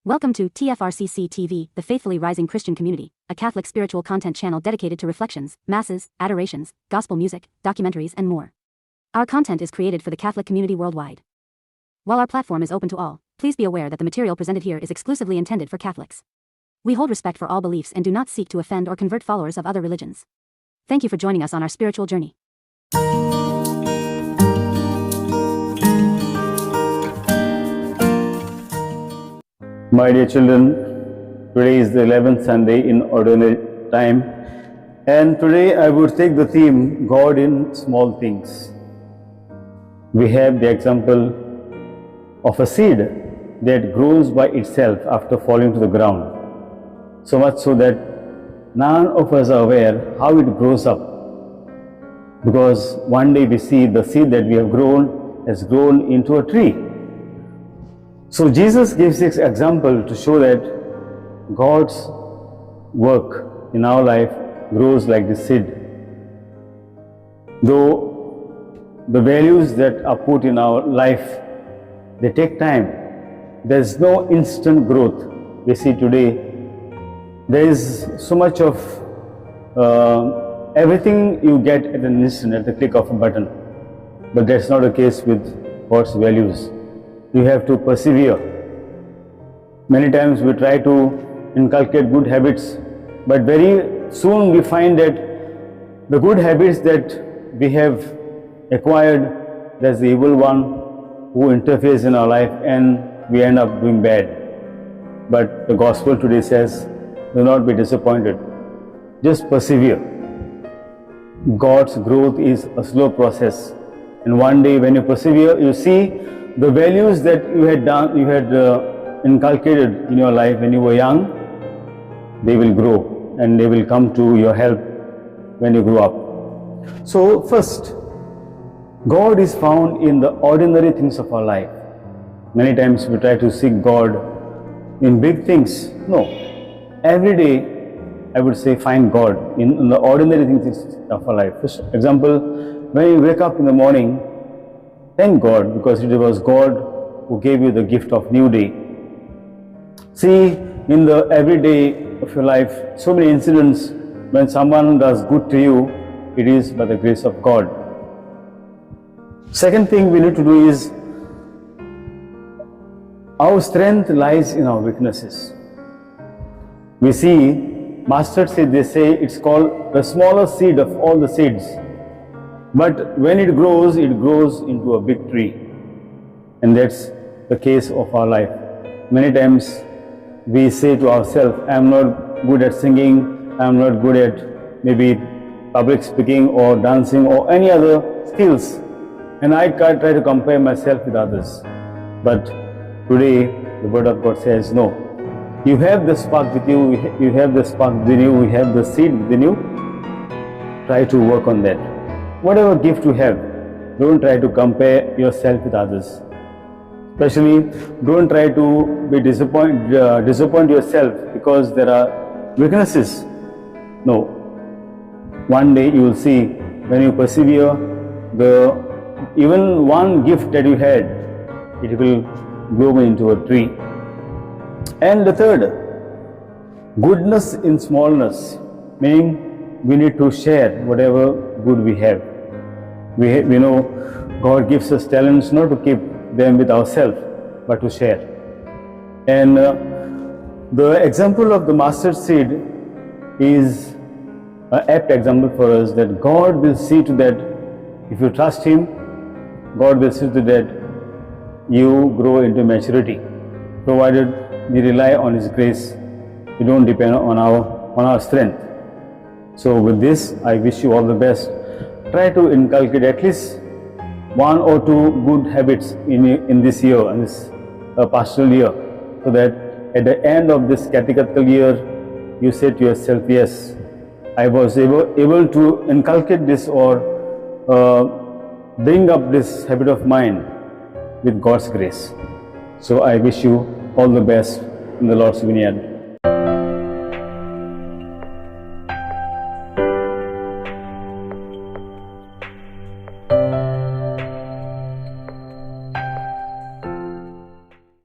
Welcome to TFRCC TV, the Faithfully Rising Christian Community, a Catholic spiritual content channel dedicated to reflections, masses, adorations, gospel music, documentaries, and more. Our content is created for the Catholic community worldwide. While our platform is open to all, please be aware that the material presented here is exclusively intended for Catholics. We hold respect for all beliefs and do not seek to offend or convert followers of other religions. Thank you for joining us on our spiritual journey. My dear children, today is the 11th Sunday in Ordinary Time, and today I would take the theme, God in Small Things. We have the example of a seed that grows by itself after falling to the ground, so much so that none of us are aware how it grows up, because one day we see the seed that we have grown has grown into a tree. So Jesus gives this example to show that God's work in our life grows like the seed. Though the values that are put in our life, they take time. There is no instant growth. We see today, there is so much of everything you get at an instant, at the click of a button. But that's not the case with God's values. You have to persevere. Many times we try to inculcate good habits, but very soon we find that the good habits that we have acquired, there's the evil one who interferes in our life and we end up doing bad. But the gospel today says, do not be disappointed. Just persevere. God's growth is a slow process. And one day when you persevere, you see the values that you had inculcated in your life when you were young, they will grow and they will come to your help when you grow up. So first, God is found in the ordinary things of our life. Many times we try to seek God in big things. No. Every day, I would say, find God in the ordinary things of our life. For example, when you wake up in the morning, thank God, because it was God who gave you the gift of new day. See, in the everyday of your life, so many incidents when someone does good to you, it is by the grace of God. Second thing we need to do is, our strength lies in our weaknesses. We see, mustard seed, they say it's called the smallest seed of all the seeds. But when it grows into a big tree. And that's the case of our life. Many times we say to ourselves, I am not good at singing, I am not good at maybe public speaking or dancing or any other skills. And I try to compare myself with others. But today the word of God says, no. You have the spark with you, you have the spark within you, you have the seed within you. Try to work on that. Whatever gift you have, don't try to compare yourself with others. Especially, don't try to be disappoint yourself because there are weaknesses. No. One day you will see, when you persevere, even one gift that you had, it will bloom into a tree. And the third, goodness in smallness, meaning we need to share whatever good we have. We know God gives us talents not to keep them with ourselves, but to share. And the example of the mustard seed is an apt example for us, that God will see to that, if you trust Him, God will see to that you grow into maturity, provided we rely on His grace. We don't depend on our strength. So with this, I wish you all the best. Try to inculcate at least one or two good habits in this year, in this pastoral year, so that at the end of this catechetical year, you say to yourself, yes, I was able to inculcate this or bring up this habit of mine with God's grace. So I wish you all the best in the Lord's vineyard.